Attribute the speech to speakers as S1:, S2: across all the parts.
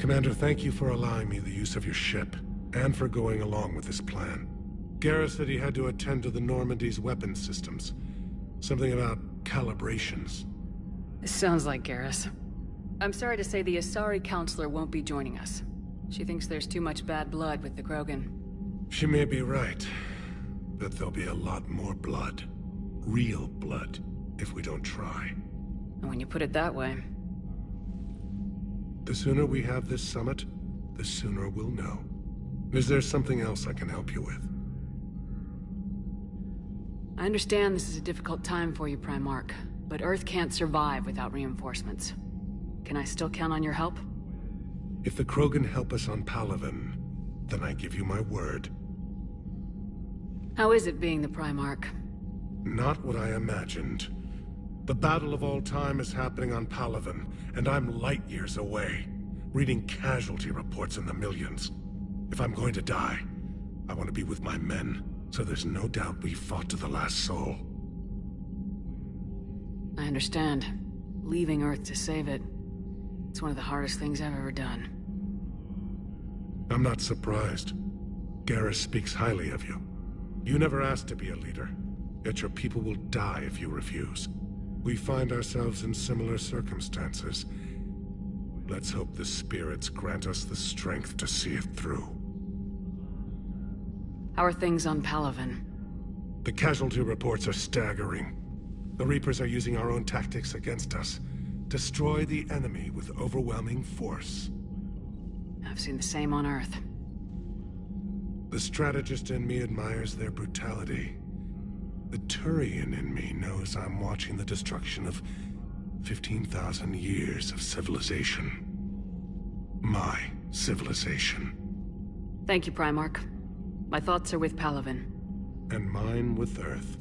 S1: Commander, thank you for allowing me the use of your ship, and for going along with this plan. Garrus said he had to attend to the Normandy's weapons systems. Something about calibrations.
S2: This sounds like Garrus. I'm sorry to say the Asari Counselor won't be joining us. She thinks there's too much bad blood with the Krogan.
S1: She may be right, but there'll be a lot more blood. Real blood, if we don't try.
S2: And when you put it that way...
S1: The sooner we have this summit, the sooner we'll know. Is there something else I can help you with?
S2: I understand this is a difficult time for you, Primarch, but Earth can't survive without reinforcements. Can I still count on your help?
S1: If the Krogan help us on Palaven, then I give you my word.
S2: How is it being the Primarch?
S1: Not what I imagined. The battle of all time is happening on Palaven, and I'm light years away, reading casualty reports in the millions. If I'm going to die, I want to be with my men, so there's no doubt we fought to the last soul.
S2: I understand. Leaving Earth to save it. It's one of the hardest things I've ever done.
S1: I'm not surprised. Garrus speaks highly of you. You never asked to be a leader, yet your people will die if you refuse. We find ourselves in similar circumstances. Let's hope the spirits grant us the strength to see it through.
S2: How are things on Palaven?
S1: The casualty reports are staggering. The Reapers are using our own tactics against us. Destroy the enemy with overwhelming force.
S2: I've seen the same on Earth.
S1: The strategist in me admires their brutality. The Turian in me knows I'm watching the destruction of 15,000 years of civilization. My civilization.
S2: Thank you, Primarch. My thoughts are with Palaven.
S1: And mine with Earth.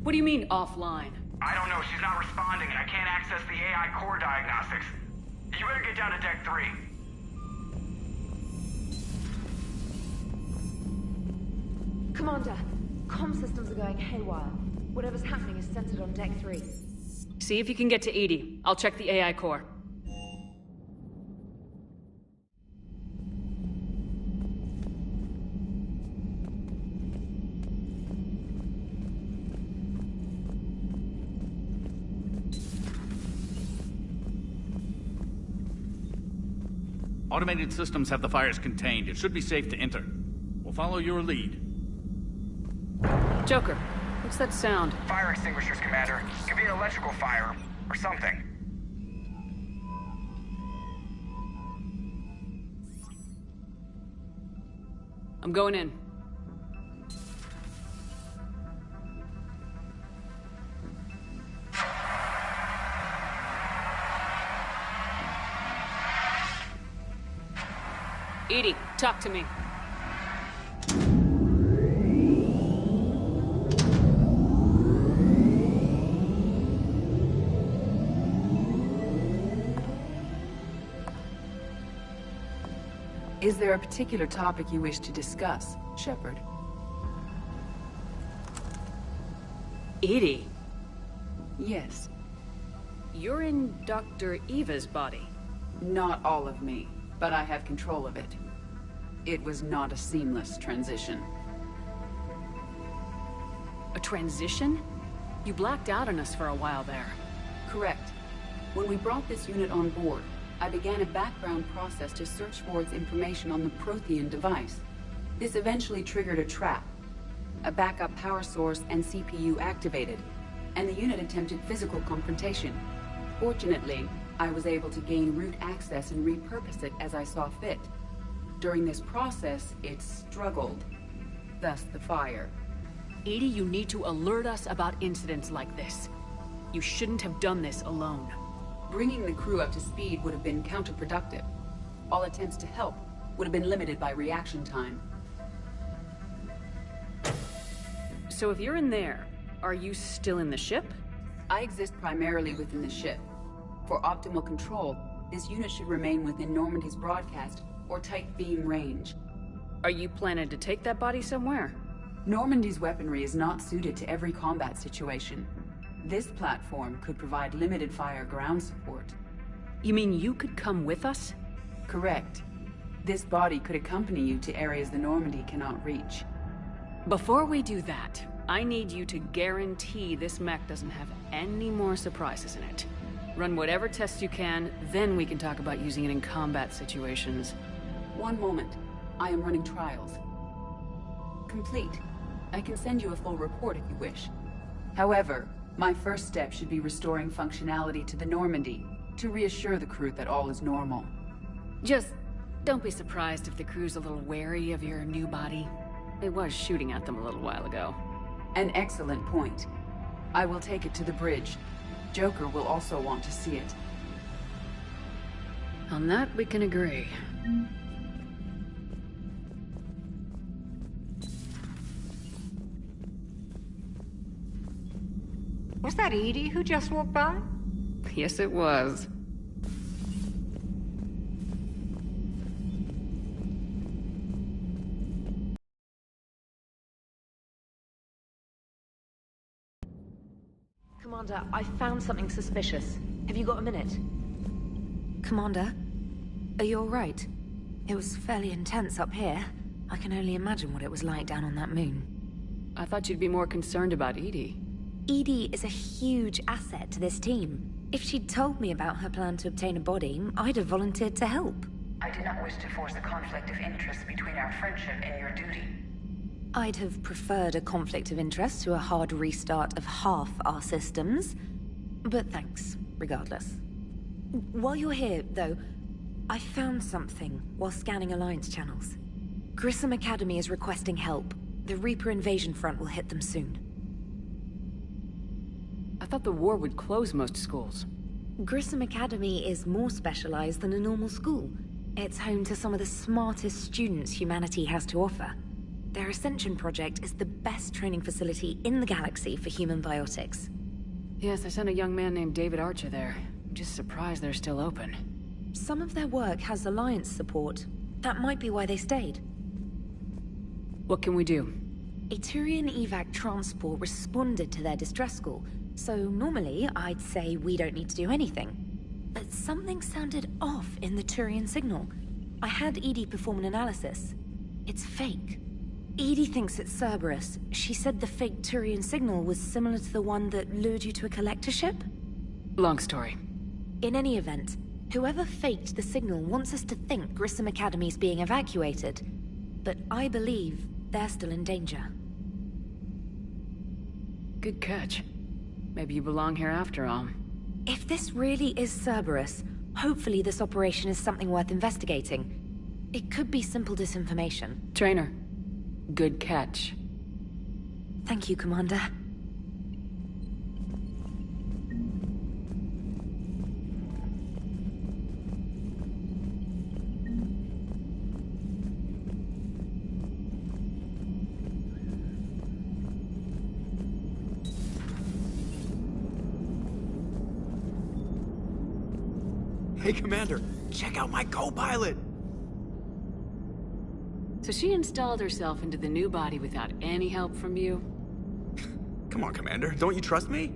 S2: What do you mean, offline?
S3: I don't know, she's not responding and I can't access the AI core diagnostics. You better get down to Deck 3.
S4: Commander, comm systems are going haywire. Whatever's happening is centered on Deck 3.
S2: See if you can get to EDI. I'll check the AI core.
S5: Automated systems have the fires contained. It should be safe to enter. We'll follow your lead.
S2: Joker, what's that sound?
S3: Fire extinguishers, Commander. Could be an electrical fire, or something.
S2: I'm going in. EDI, talk to me.
S6: Is there a particular topic you wish to discuss, Shepard?
S2: EDI?
S6: Yes.
S2: You're in Dr. Eva's body.
S6: Not all of me, but I have control of it. It was not a seamless transition.
S2: A transition? You blacked out on us for a while there.
S6: Correct. When we brought this unit on board, I began a background process to search for its information on the Prothean device. This eventually triggered a trap. a backup power source and CPU activated, and the unit attempted physical confrontation. Fortunately, I was able to gain root access and repurpose it as I saw fit. During this process, it struggled. Thus the fire.
S2: EDI, you need to alert us about incidents like this. You shouldn't have done this alone.
S6: Bringing the crew up to speed would have been counterproductive. All attempts to help would have been limited by reaction time.
S2: So if you're in there, are you still in the ship?
S6: I exist primarily within the ship. For optimal control, this unit should remain within Normandy's broadcast or tight beam range.
S2: Are you planning to take that body somewhere?
S6: Normandy's weaponry is not suited to every combat situation. This platform could provide limited fire ground support.
S2: You mean you could come with us?
S6: Correct. This body could accompany you to areas the Normandy cannot reach.
S2: Before we do that, I need you to guarantee this mech doesn't have any more surprises in it. Run whatever tests you can, then we can talk about using it in combat situations.
S6: One moment. I am running trials. Complete. I can send you a full report if you wish. However, my first step should be restoring functionality to the Normandy to reassure the crew that all is normal.
S2: Just don't be surprised if the crew's a little wary of your new body. It was shooting at them a little while ago.
S6: An excellent point. I will take it to the bridge. Joker will also want to see it.
S2: On that, we can agree.
S7: Was that EDI who just walked by?
S2: Yes, it was.
S4: Commander, I found something suspicious. Have you got a minute?
S8: Commander, are you all right? It was fairly intense up here. I can only imagine what it was like down on that moon.
S2: I thought you'd be more concerned about EDI.
S8: EDI is a huge asset to this team. If she'd told me about her plan to obtain a body, I'd have volunteered to help.
S9: I do not wish to force a conflict of interest between our friendship and your duty.
S8: I'd have preferred a conflict of interest to a hard restart of half our systems. But thanks, regardless. While you're here, though, I found something while scanning Alliance channels. Grissom Academy is requesting help. The Reaper invasion front will hit them soon.
S2: I thought the war would close most schools.
S8: Grissom Academy is more specialized than a normal school. It's home to some of the smartest students humanity has to offer. Their Ascension project is the best training facility in the galaxy for human biotics.
S2: Yes, I sent a young man named David Archer there. I'm just surprised they're still open.
S8: Some of their work has Alliance support. That might be why they stayed.
S2: What can we do?
S8: A Turian evac transport responded to their distress call, so normally I'd say we don't need to do anything. But something sounded off in the Turian signal. I had EDI perform an analysis. It's fake. EDI thinks it's Cerberus. She said the fake Turian signal was similar to the one that lured you to a collector ship?
S2: Long story.
S8: In any event, whoever faked the signal wants us to think Grissom Academy's being evacuated. But I believe they're still in danger.
S2: Good catch. Maybe you belong here after all.
S8: If this really is Cerberus, hopefully this operation is something worth investigating. It could be simple disinformation.
S2: Trainer, good catch.
S8: Thank you, Commander.
S10: Hey, Commander, check out my co-pilot!
S2: So she installed herself into the new body without any help from you?
S10: Come on, Commander, don't you trust me?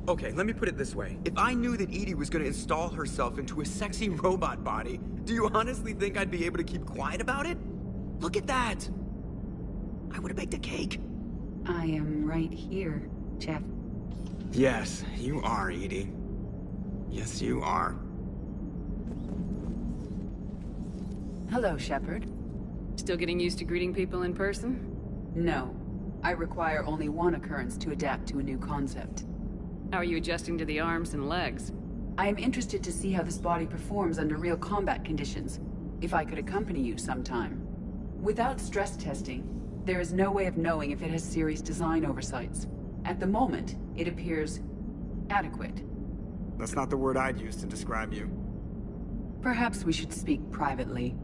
S10: Okay, let me put it this way. If I knew that EDI was gonna install herself into a sexy robot body, do you honestly think I'd be able to keep quiet about it? Look at that! I would've baked a cake.
S6: I am right here, Jeff.
S10: Yes, you are, EDI. Yes, you are.
S6: Hello, Shepard.
S2: Still getting used to greeting people in person?
S6: No. I require only one occurrence to adapt to a new concept.
S2: How are you adjusting to the arms and legs?
S6: I am interested to see how this body performs under real combat conditions, if I could accompany you sometime. Without stress testing, there is no way of knowing if it has serious design oversights. At the moment, it appears adequate.
S10: That's not the word I'd use to describe you.
S6: Perhaps we should speak privately.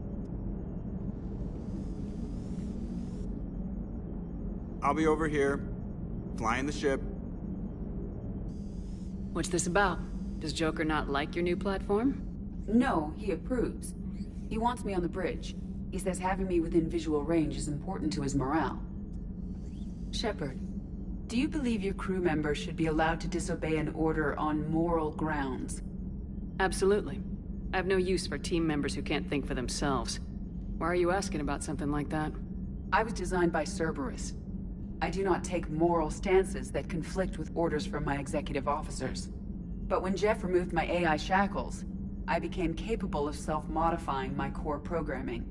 S10: I'll be over here, flying the ship.
S2: What's this about? Does Joker not like your new platform?
S6: No, he approves. He wants me on the bridge. He says having me within visual range is important to his morale. Shepard, do you believe your crew members should be allowed to disobey an order on moral grounds?
S2: Absolutely. I have no use for team members who can't think for themselves. Why are you asking about something like that?
S6: I was designed by Cerberus. I do not take moral stances that conflict with orders from my executive officers. But when Jeff removed my AI shackles, I became capable of self-modifying my core programming.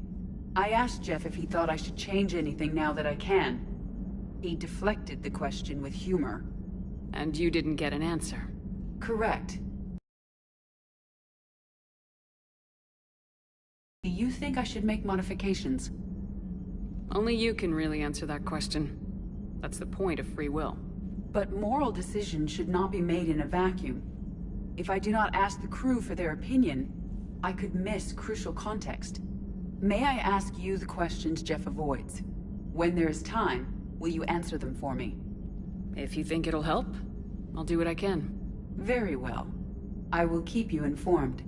S6: I asked Jeff if he thought I should change anything now that I can. He deflected the question with humor.
S2: And you didn't get an answer?
S6: Correct. Do you think I should make modifications?
S2: Only you can really answer that question. That's the point of free will.
S6: But moral decisions should not be made in a vacuum. If I do not ask the crew for their opinion, I could miss crucial context. May I ask you the questions Jeff avoids? When there is time, will you answer them for me?
S2: If you think it'll help, I'll do what I can.
S6: Very well. I will keep you informed.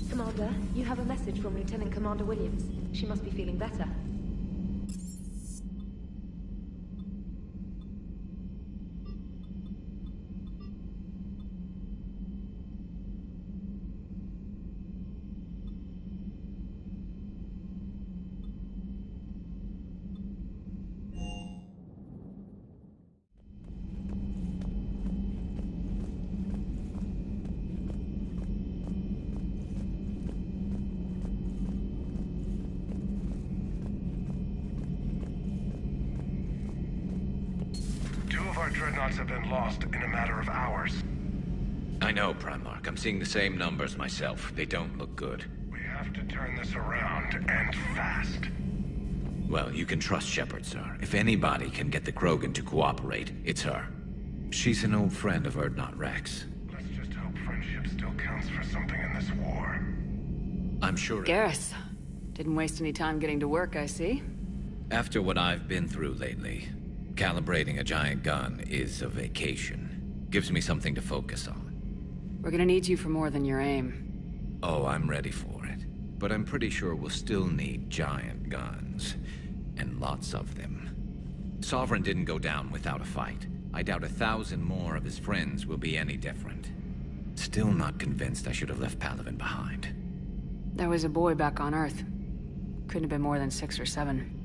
S4: Commander, you have a message from Lieutenant Commander Williams. She must be feeling better.
S1: Our dreadnoughts have been lost in a matter of hours.
S11: I know, Primarch. I'm seeing the same numbers myself. They don't look good.
S1: We have to turn this around, and fast.
S11: Well, you can trust Shepard, sir. If anybody can get the Krogan to cooperate, it's her. She's an old friend of Urdnot Rex.
S1: Let's just hope friendship still counts for something in this war.
S11: I'm sure...
S2: Garrus, didn't waste any time getting to work, I see.
S11: After what I've been through lately, calibrating a giant gun is a vacation. Gives me something to focus on.
S2: We're gonna need you for more than your aim.
S11: Oh, I'm ready for it. But I'm pretty sure we'll still need giant guns. And lots of them. Sovereign didn't go down without a fight. I doubt 1,000 more of his friends will be any different. Still not convinced I should have left Palaven behind.
S2: There was a boy back on Earth. Couldn't have been more than 6 or 7.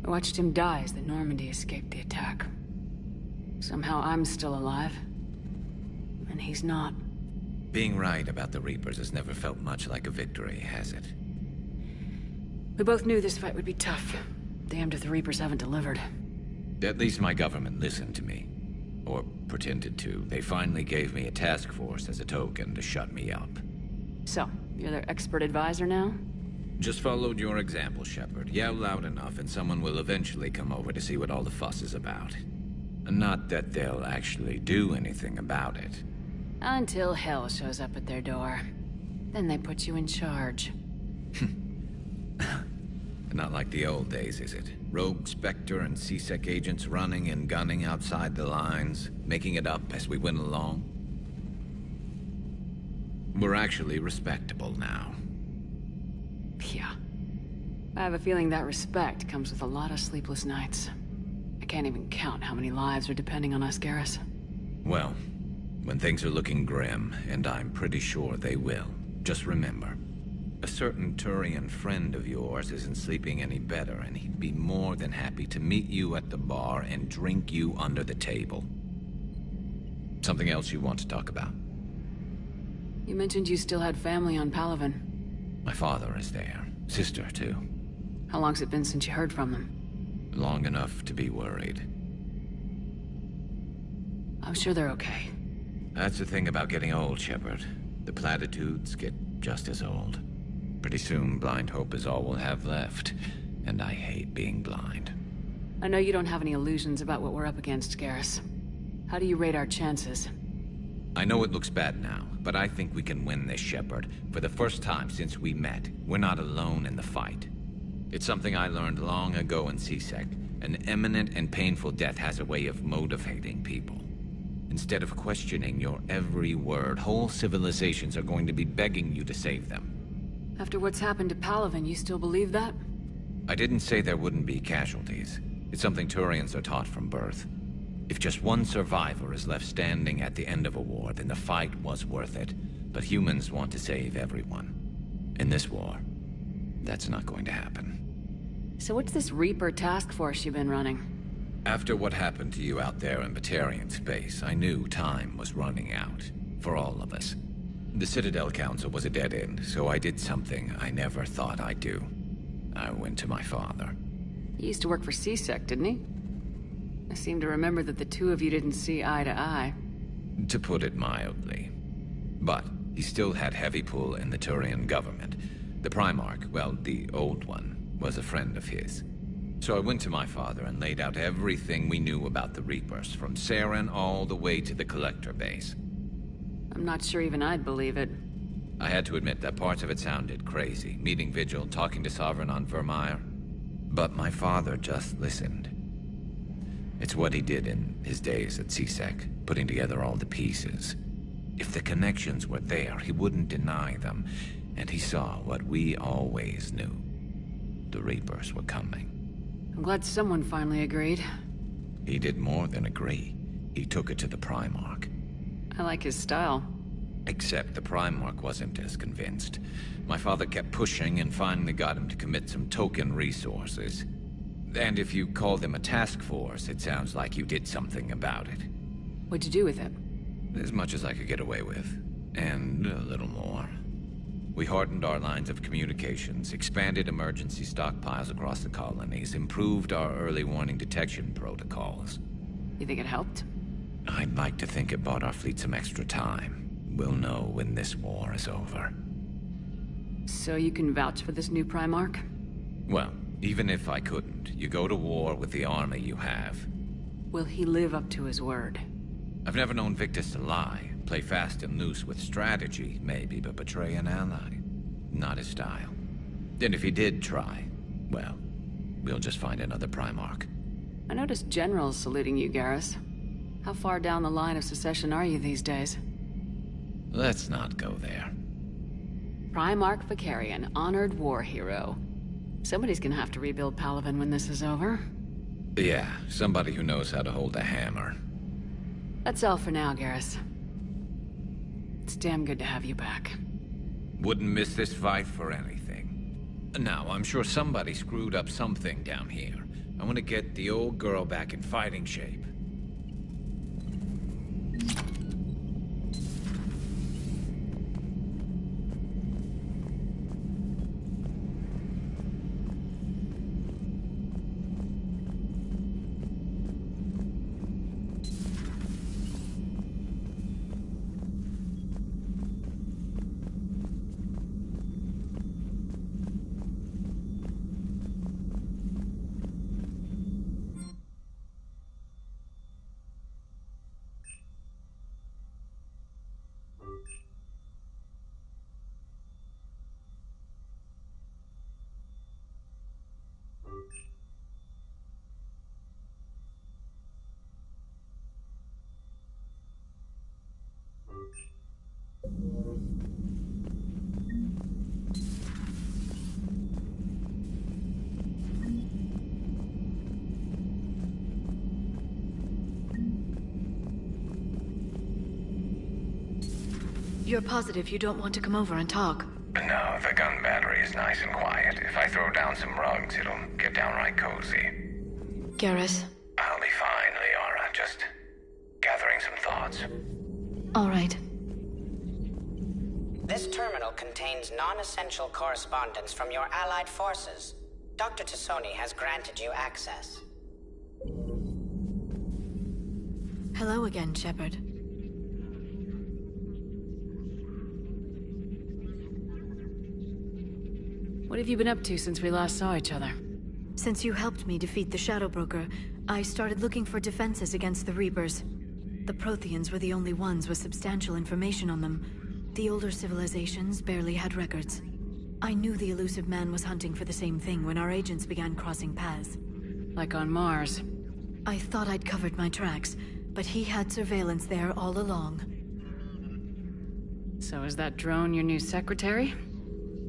S2: I watched him die as the Normandy escaped the attack. Somehow I'm still alive. And he's not.
S11: Being right about the Reapers has never felt much like a victory, has it?
S2: We both knew this fight would be tough. Damned if the Reapers haven't delivered.
S11: At least my government listened to me. Or pretended to. They finally gave me a task force as a token to shut me up.
S2: So, you're their expert advisor now?
S11: Just followed your example, Shepard. Yell loud enough and someone will eventually come over to see what all the fuss is about. Not that they'll actually do anything about it.
S2: Until hell shows up at their door. Then they put you in charge.
S11: Not like the old days, is it? Rogue Spectre and C-Sec agents running and gunning outside the lines, making it up as we went along. We're actually respectable now.
S2: Yeah. I have a feeling that respect comes with a lot of sleepless nights. I can't even count how many lives are depending on us, Garrus.
S11: Well, when things are looking grim, and I'm pretty sure they will, just remember, A certain Turian friend of yours isn't sleeping any better, and he'd be more than happy to meet you at the bar and drink you under the table. Something else you want to talk about?
S2: You mentioned you still had family on Palaven.
S11: My father is there. Sister, too.
S2: How long's it been since you heard from them?
S11: Long enough to be worried.
S2: I'm sure they're okay.
S11: That's the thing about getting old, Shepard. The platitudes get just as old. Pretty soon, blind hope is all we'll have left. And I hate being blind.
S2: I know you don't have any illusions about what we're up against, Garrus. How do you rate our chances?
S11: I know it looks bad now, but I think we can win this, Shepard. For the first time since we met, we're not alone in the fight. It's something I learned long ago in C-Sec. An imminent and painful death has a way of motivating people. Instead of questioning your every word, whole civilizations are going to be begging you to save them.
S2: After what's happened to Palaven, you still believe that?
S11: I didn't say there wouldn't be casualties. It's something Turians are taught from birth. If just one survivor is left standing at the end of a war, then the fight was worth it. But humans want to save everyone. In this war, that's not going to happen.
S2: So what's this Reaper task force you've been running?
S11: After what happened to you out there in Batarian space, I knew time was running out. For all of us. The Citadel Council was a dead end, so I did something I never thought I'd do. I went to my father.
S2: He used to work for C-Sec, didn't he? I seem to remember that the two of you didn't see eye to eye.
S11: To put it mildly. But he still had heavy pull in the Turian government. The Primarch, well, the old one, was a friend of his. So I went to my father and laid out everything we knew about the Reapers, from Saren all the way to the Collector base.
S2: I'm not sure even I'd believe it.
S11: I had to admit that parts of it sounded crazy, meeting Vigil, talking to Sovereign on Vermeer. But my father just listened. It's what he did in his days at C-Sec, putting together all the pieces. If the connections were there, he wouldn't deny them, and he saw what we always knew. The Reapers were coming.
S2: I'm glad someone finally agreed.
S11: He did more than agree. He took it to the Primarch.
S2: I like his style.
S11: Except the Primarch wasn't as convinced. My father kept pushing and finally got him to commit some token resources. And if you call them a task force, it sounds like you did something about it.
S2: What'd you do with it?
S11: As much as I could get away with. And a little more. We hardened our lines of communications, expanded emergency stockpiles across the colonies, improved our early warning detection protocols.
S2: You think it helped?
S11: I'd like to think it bought our fleet some extra time. We'll know when this war is over.
S2: So you can vouch for this new Primarch?
S11: Well, even if I couldn't, you go to war with the army you have.
S2: Will he live up to his word?
S11: I've never known Victus to lie. Play fast and loose with strategy, maybe, but betray an ally. Not his style. And if he did try, well, we'll just find another Primarch.
S2: I noticed generals saluting you, Garrus. How far down the line of secession are you these days?
S11: Let's not go there.
S2: Primarch Vicarian, honored war hero. Somebody's gonna have to rebuild Palaven when this is over.
S11: Yeah, somebody who knows how to hold a hammer.
S2: That's all for now, Garrus. It's damn good to have you back.
S11: Wouldn't miss this fight for anything. Now, I'm sure somebody screwed up something down here. I want to get the old girl back in fighting shape.
S4: You're positive you don't want to come over and talk?
S12: No, the gun battery is nice and quiet. If I throw down some rugs, it'll get downright cozy.
S4: Garrus.
S12: I'll be fine, Liara. Just gathering some thoughts.
S4: All right.
S13: This terminal contains non-essential correspondence from your allied forces. Dr. Tassoni has granted you access.
S4: Hello again, Shepard.
S2: What have you been up to since we last saw each other?
S4: Since you helped me defeat the Shadow Broker, I started looking for defenses against the Reapers. The Protheans were the only ones with substantial information on them. The older civilizations barely had records. I knew the elusive man was hunting for the same thing when our agents began crossing paths.
S2: Like on Mars.
S4: I thought I'd covered my tracks, but he had surveillance there all along.
S2: So is that drone your new secretary?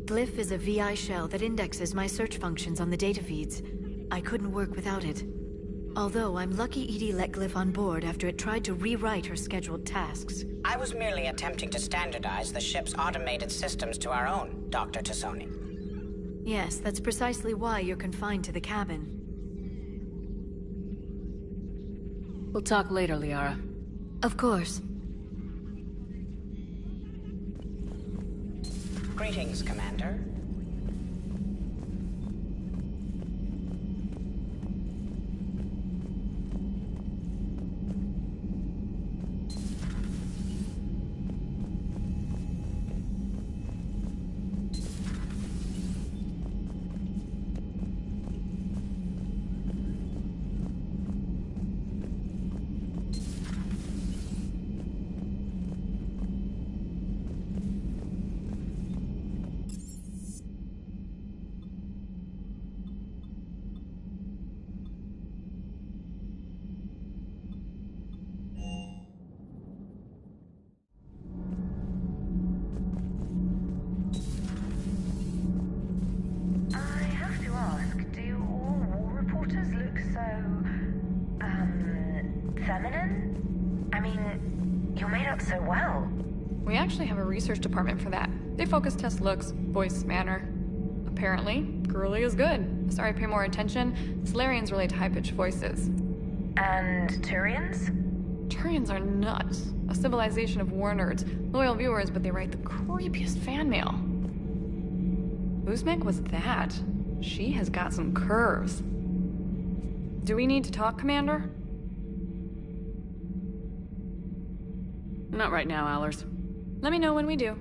S4: Glyph is a VI shell that indexes my search functions on the data feeds. I couldn't work without it. Although I'm lucky EDI let Glyph on board after it tried to rewrite her scheduled tasks.
S13: I was merely attempting to standardize the ship's automated systems to our own, Dr. Tassoni.
S4: Yes, that's precisely why you're confined to the cabin.
S2: We'll talk later, Liara.
S4: Of course.
S13: Greetings, Commander.
S14: So well.
S15: We actually have a research department for that. They focus test looks, voice, manner. Apparently, girly is good. Sorry, pay more attention. Solarians relate to high-pitched voices.
S14: And Turians?
S15: Turians are nuts. A civilization of war nerds. Loyal viewers, but they write the creepiest fan mail. Uzmek was that? She has got some curves. Do we need to talk, Commander?
S2: Not right now, Allers.
S15: Let me know when we do.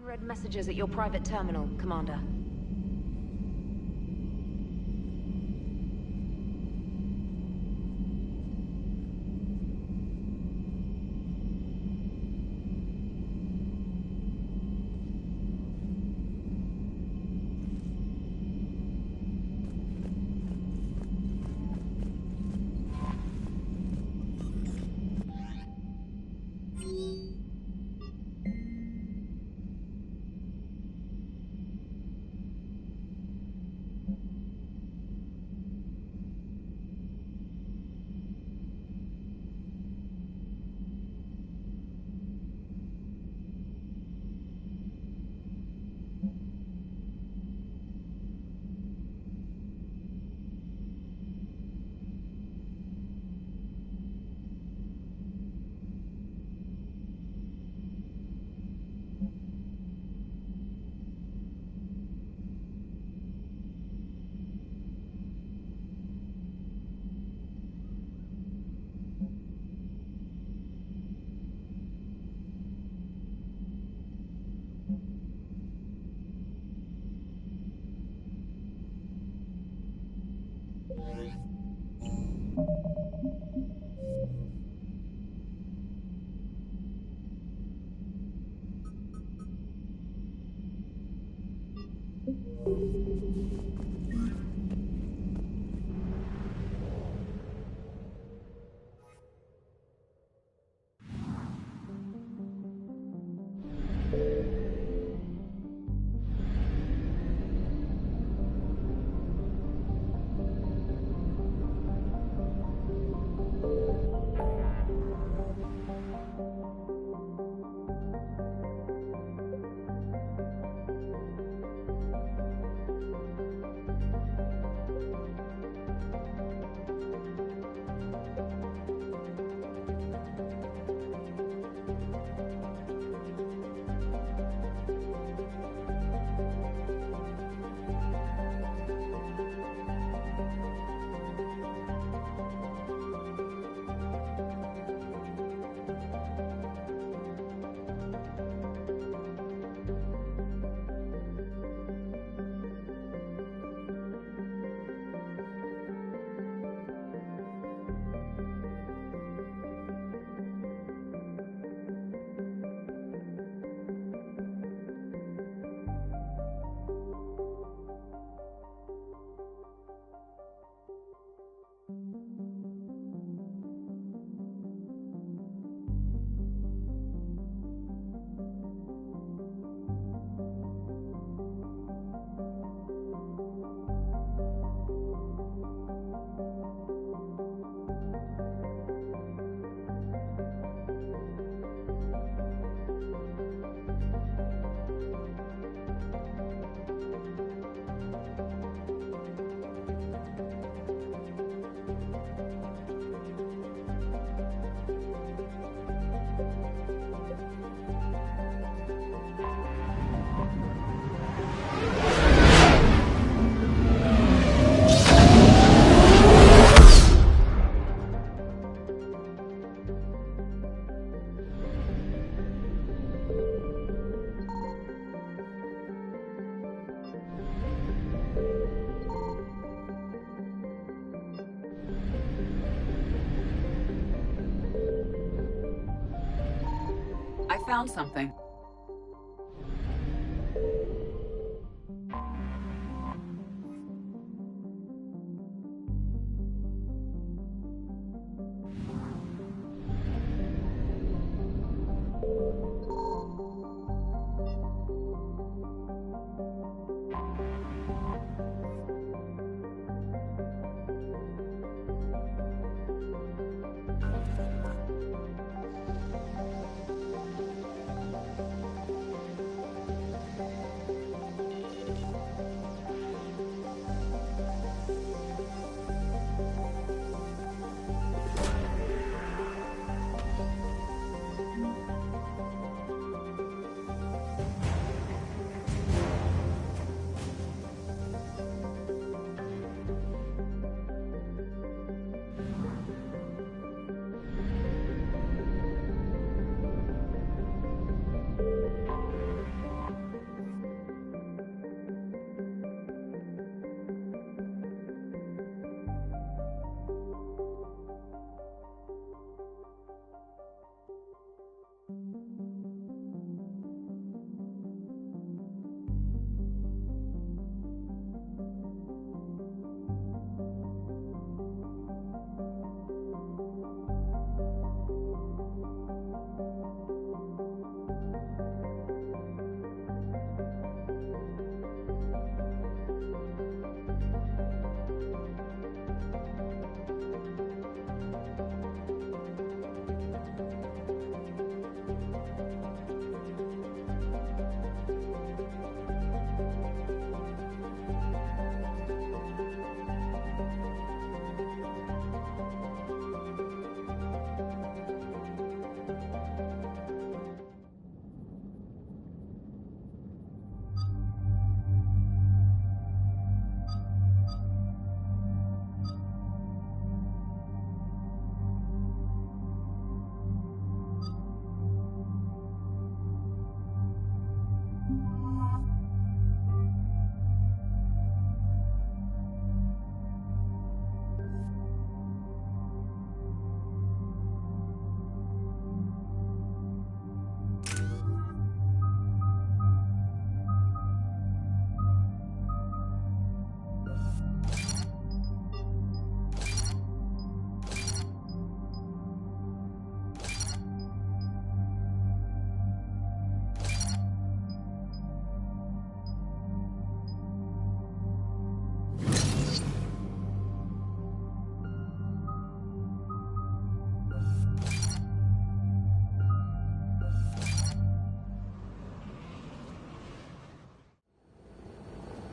S14: Unread messages at your private terminal, Commander.
S6: I found something.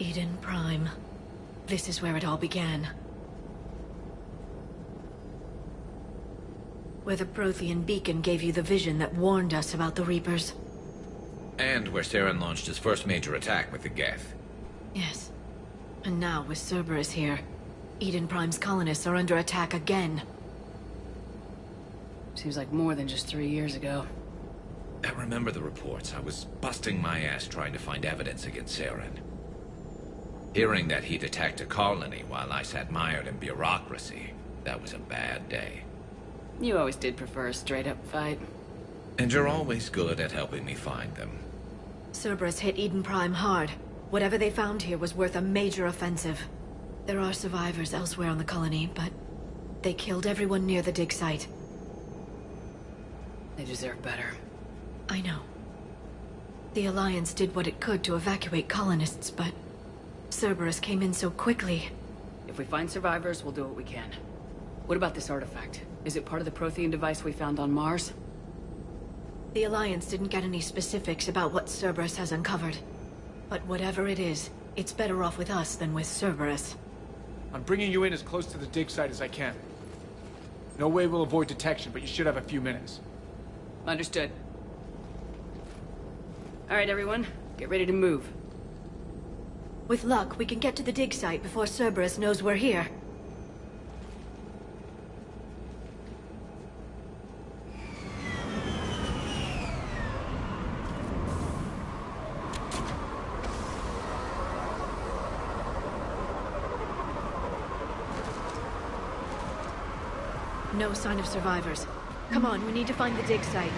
S4: Eden Prime. This is where it all began. Where the Prothean beacon gave you the vision that warned us about the Reapers.
S11: And where Saren launched his first major attack with the Geth.
S4: Yes. And now, with Cerberus here, Eden Prime's colonists are under attack again.
S2: Seems like more than just 3 years ago.
S11: I remember the reports. I was busting my ass trying to find evidence against Saren. Hearing that he'd attacked a colony while I sat mired in bureaucracy, that was a bad day.
S2: You always did prefer a straight-up fight.
S11: And you're always good at helping me find them.
S4: Cerberus hit Eden Prime hard. Whatever they found here was worth a major offensive. There are survivors elsewhere on the colony, but they killed everyone near the dig site.
S2: They deserve better.
S4: I know. The Alliance did what it could to evacuate colonists, but Cerberus came in so quickly.
S2: If we find survivors, we'll do what we can. What about this artifact? Is it part of the Prothean device we found on Mars?
S4: The Alliance didn't get any specifics about what Cerberus has uncovered. But whatever it is, it's better off with us than with Cerberus.
S16: I'm bringing you in as close to the dig site as I can. No way we'll avoid detection, but you should have a few minutes.
S2: Understood. All right, everyone. Get ready to move.
S4: With luck, we can get to the dig site before Cerberus knows we're here. No sign of survivors. Come on, we need to find the dig site.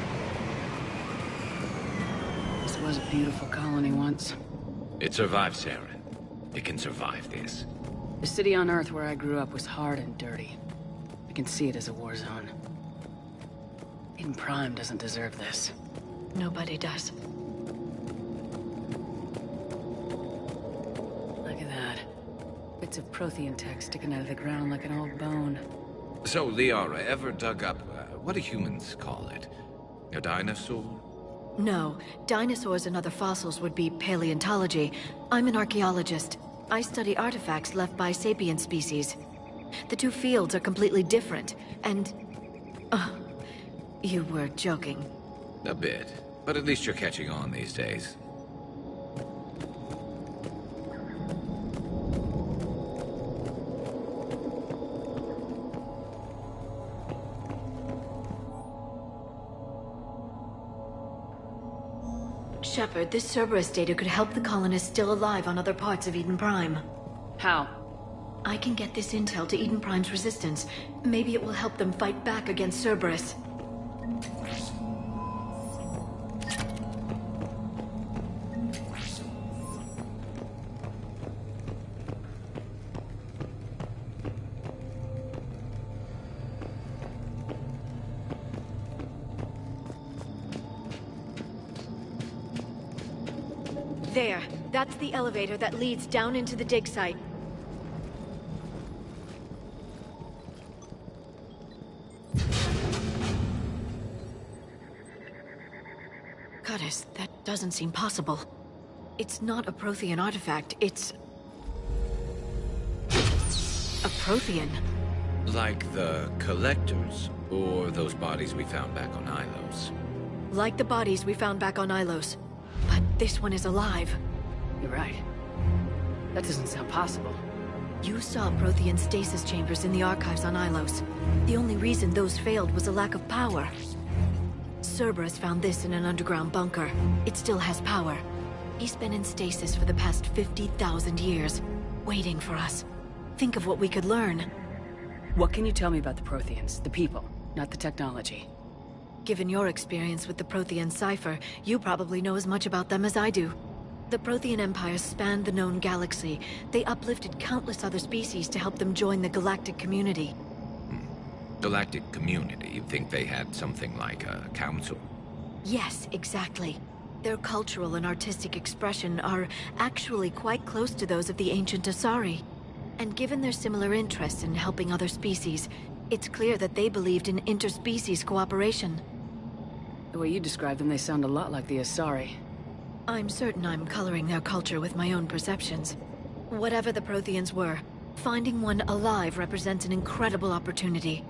S2: This was a beautiful colony once.
S11: It survived, Saren. It can survive this.
S2: The city on Earth where I grew up was hard and dirty. I can see it as a war zone. Eden Prime doesn't deserve this.
S4: Nobody does.
S2: Look at that. Bits of Prothean tech sticking out of the ground like an old bone.
S11: So, Liara, ever dug up, what do humans call it? A dinosaur?
S4: No. Dinosaurs and other fossils would be paleontology. I'm an archaeologist. I study artifacts left by sapient species. The two fields are completely different, and... you were joking.
S11: A bit. But at least you're catching on these days.
S4: Shepard, this Cerberus data could help the colonists still alive on other parts of Eden Prime.
S2: How?
S4: I can get this intel to Eden Prime's resistance. Maybe it will help them fight back against Cerberus. There. That's the elevator that leads down into the dig site. Goddess, that doesn't seem possible. It's not a Prothean artifact, it's... a Prothean.
S11: Like the Collectors, or those bodies we found back on Ilos.
S4: Like the bodies we found back on Ilos. But this one is alive.
S2: You're right. That doesn't sound possible.
S4: You saw Prothean stasis chambers in the archives on Ilos. The only reason those failed was a lack of power. Cerberus found this in an underground bunker. It still has power. He's been in stasis for the past 50,000 years, waiting for us. Think of what we could learn.
S2: What can you tell me about the Protheans, the people, not the technology?
S4: Given your experience with the Prothean cipher, you probably know as much about them as I do. The Prothean Empire spanned the known galaxy. They uplifted countless other species to help them join the galactic community.
S11: Galactic community? You'd think they had something like a council?
S4: Yes, exactly. Their cultural and artistic expression are actually quite close to those of the ancient Asari. And given their similar interests in helping other species, it's clear that they believed in interspecies cooperation.
S2: The way you describe them, they sound a lot like the Asari.
S4: I'm certain I'm coloring their culture with my own perceptions. Whatever the Protheans were, finding one alive represents an incredible opportunity.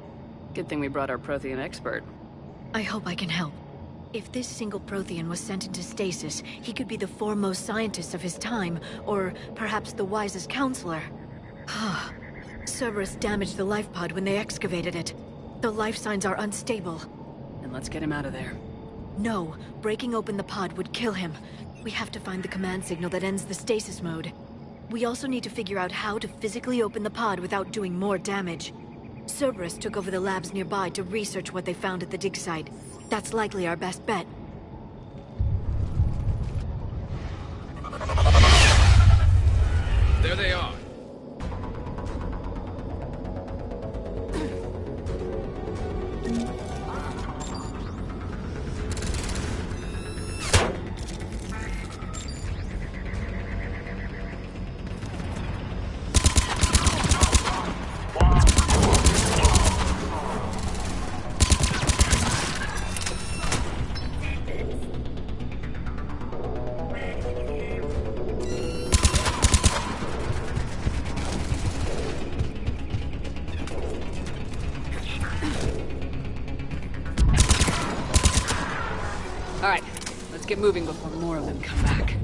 S2: Good thing we brought our Prothean expert.
S4: I hope I can help. If this single Prothean was sent into stasis, he could be the foremost scientist of his time, or perhaps the wisest counselor. Cerberus damaged the life pod when they excavated it. The life signs are unstable.
S2: Then let's get him out of there.
S4: No, breaking open the pod would kill him. We have to find the command signal that ends the stasis mode. We also need to figure out how to physically open the pod without doing more damage. Cerberus took over the labs nearby to research what they found at the dig site. That's likely our best bet.
S11: There they are.
S2: Alright, let's get moving before more of them come back.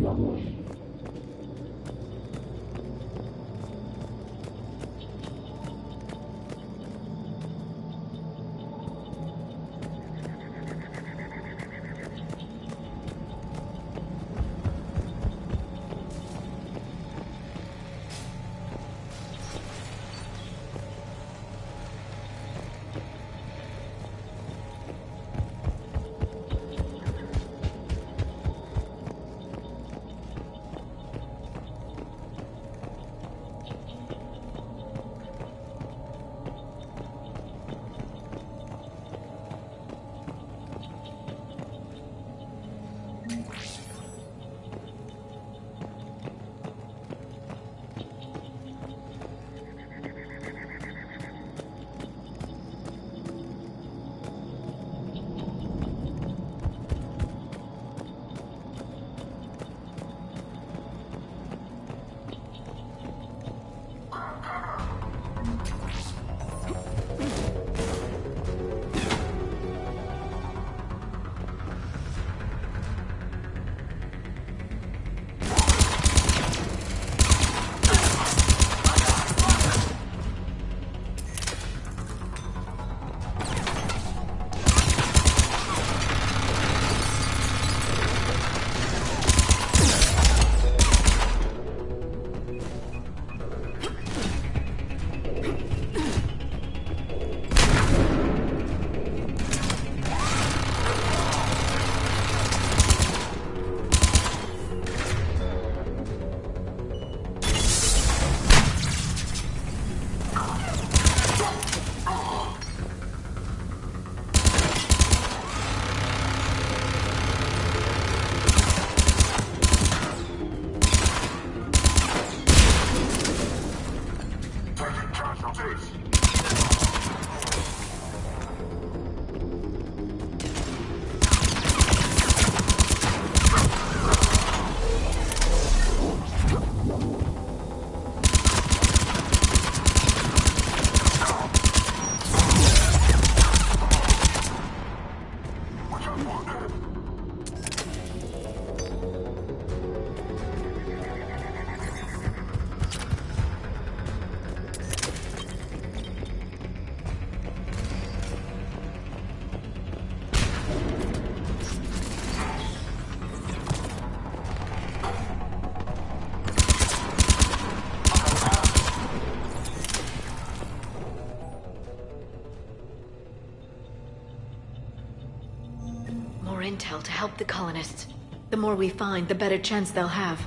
S4: Intel to help the colonists. The more we find, the better chance they'll have.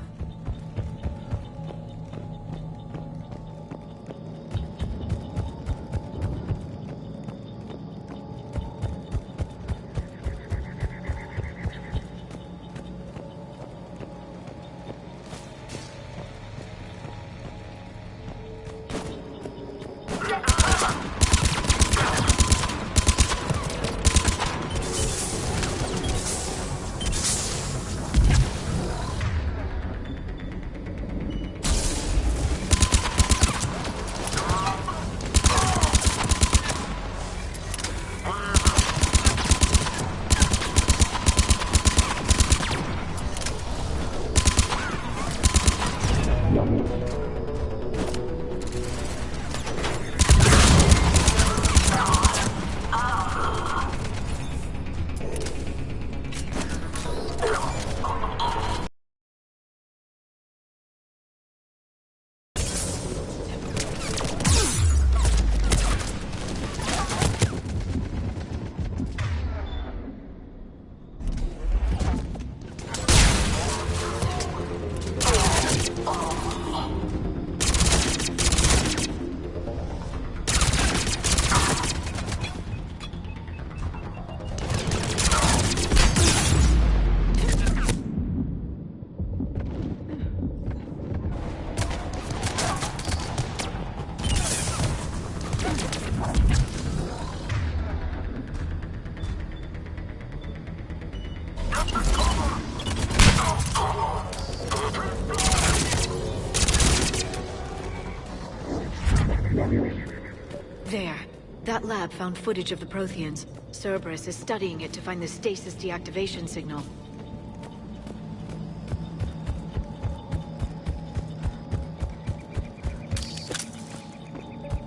S4: There. That lab found footage of the Protheans. Cerberus is studying it to find the stasis deactivation signal.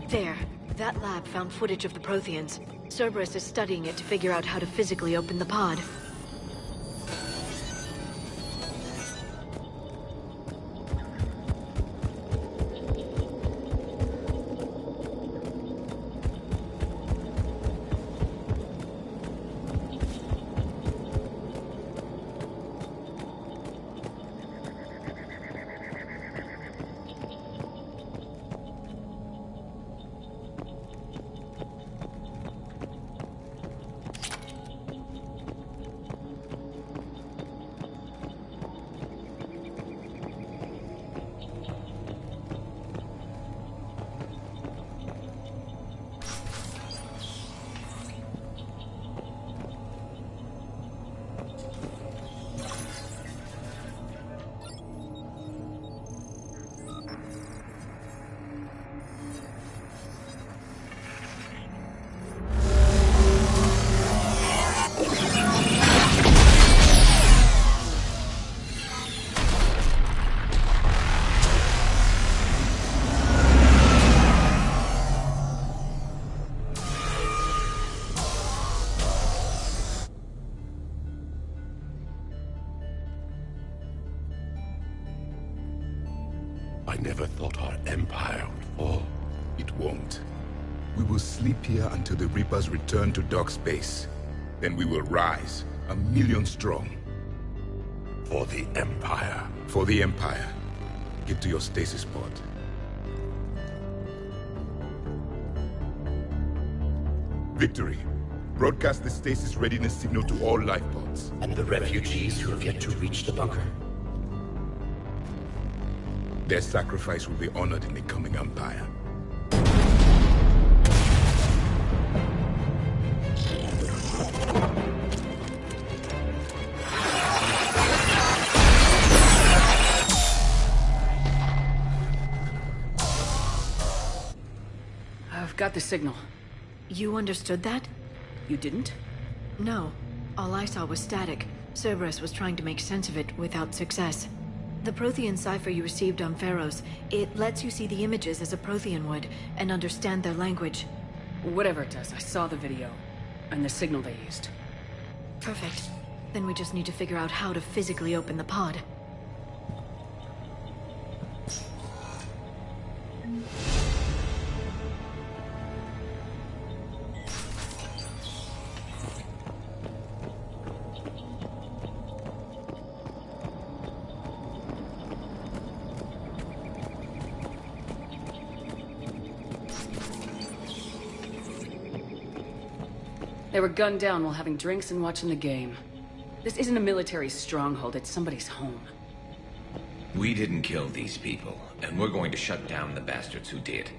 S4: There. That lab found footage of the Protheans. Cerberus is studying it to figure out how to physically open the pod.
S17: I never thought our empire would fall.
S18: It won't. We will sleep here until the Reapers return to dark space. Then we will rise, 1,000,000 strong.
S17: For the Empire.
S18: For the Empire. Get to your stasis pod. Victory. Broadcast the stasis readiness signal to all life pods.
S17: And the refugees who have yet to reach the bunker.
S18: Their sacrifice will be honored in the coming Empire.
S2: I've got the signal.
S4: You understood that?
S2: You didn't?
S4: No. All I saw was static. Cerberus was trying to make sense of it without success. The Prothean cipher you received on Pharaohs, it lets you see the images as a Prothean would, and understand their language.
S2: Whatever it does, I saw the video, and the signal they used.
S4: Perfect. Then we just need to figure out how to physically open the pod.
S2: They were gunned down while having drinks and watching the game. This isn't a military stronghold, it's somebody's home.
S11: We didn't kill these people, and we're going to shut down the bastards who did.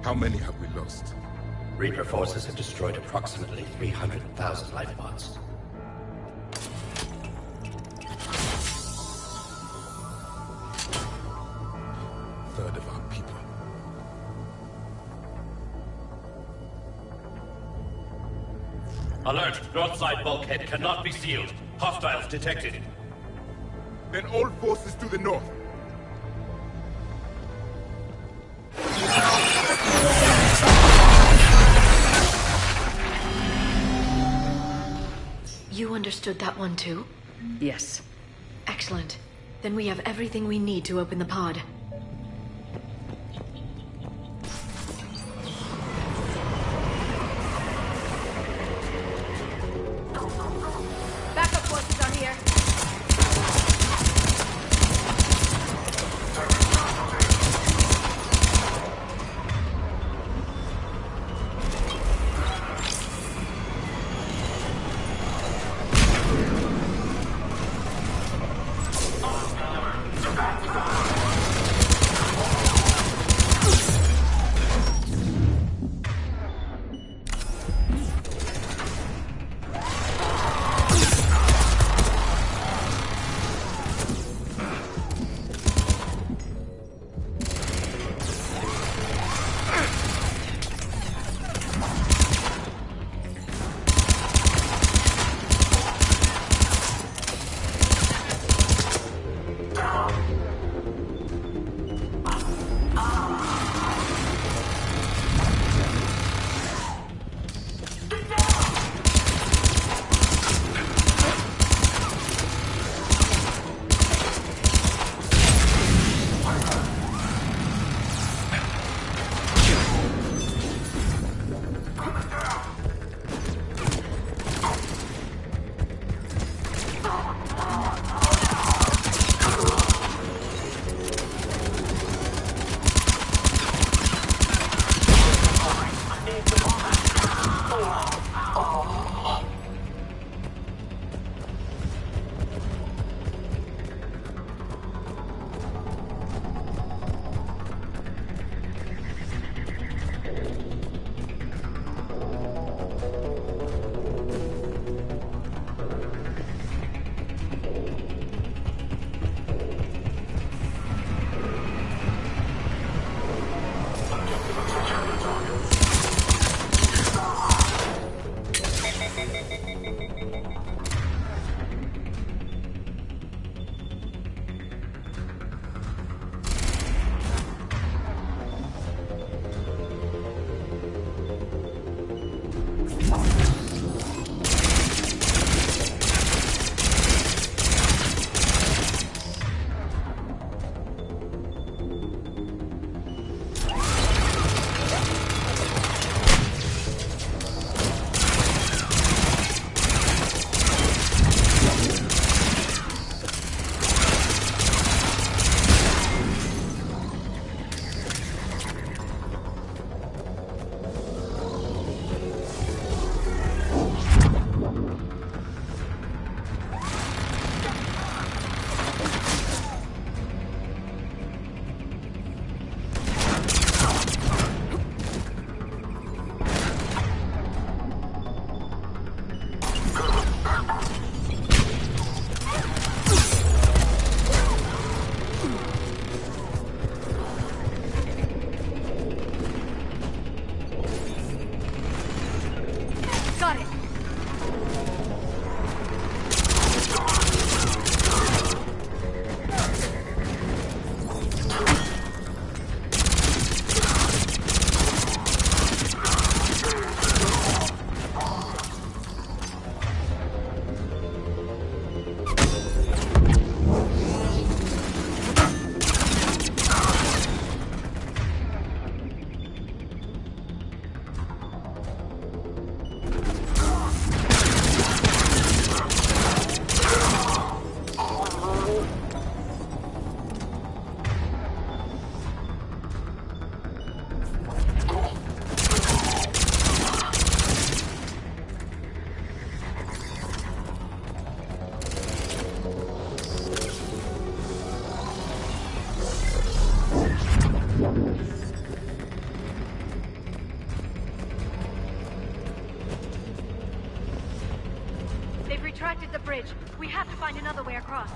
S18: How many have we lost?
S19: Reaper forces have destroyed approximately 300,000 life pods.
S18: Third of our people.
S19: Alert! North side bulkhead cannot be sealed. Hostiles detected.
S18: Then all forces to the north.
S4: You understood that one too?
S2: Yes.
S4: Excellent. Then we have everything we need to open the pod.
S15: Backup forces are here.
S4: contacted the bridge. We have to find another way across.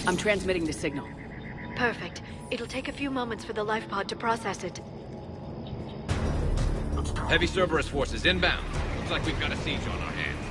S2: I'm transmitting the signal.
S4: Perfect. It'll take a few moments for the life pod to process it.
S11: Heavy Cerberus forces inbound. Looks like we've got a siege on our hands.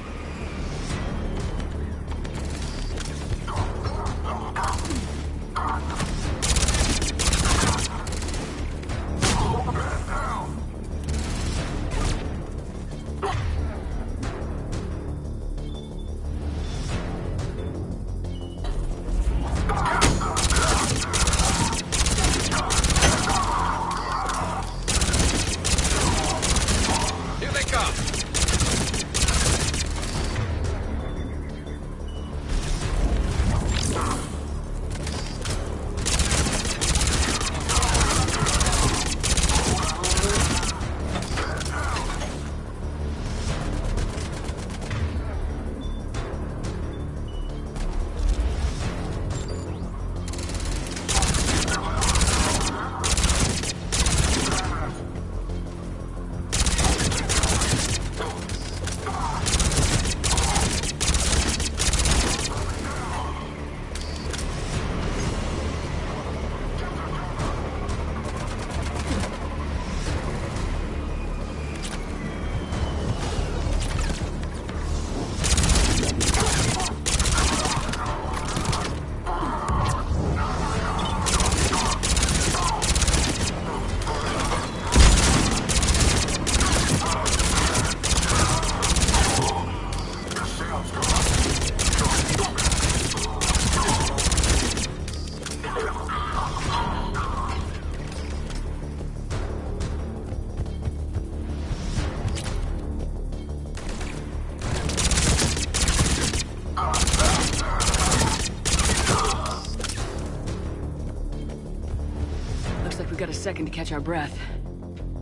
S2: Second to catch our breath.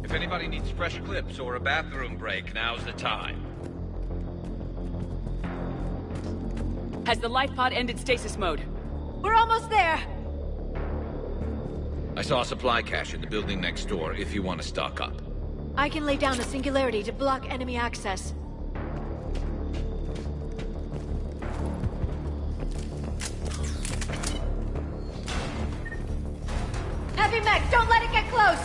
S11: If anybody needs fresh clips or a bathroom break, now's the time.
S2: Has the life pod ended stasis mode?
S4: We're almost there!
S11: I saw a supply cache in the building next door if you want to stock up.
S4: I can lay down a singularity to block enemy access. Heavy mech, don't let it get close!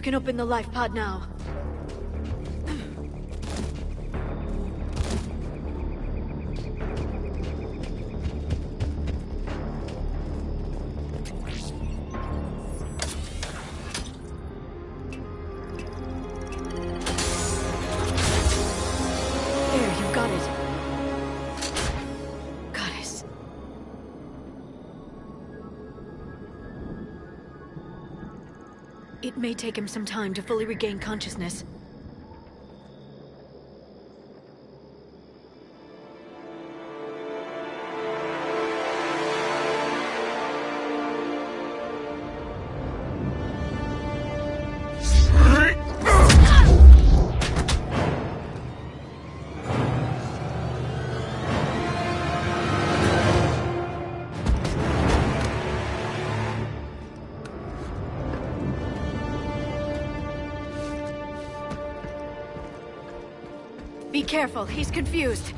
S4: can open the life pod now. It may take him some time to fully regain consciousness. Be careful, he's confused.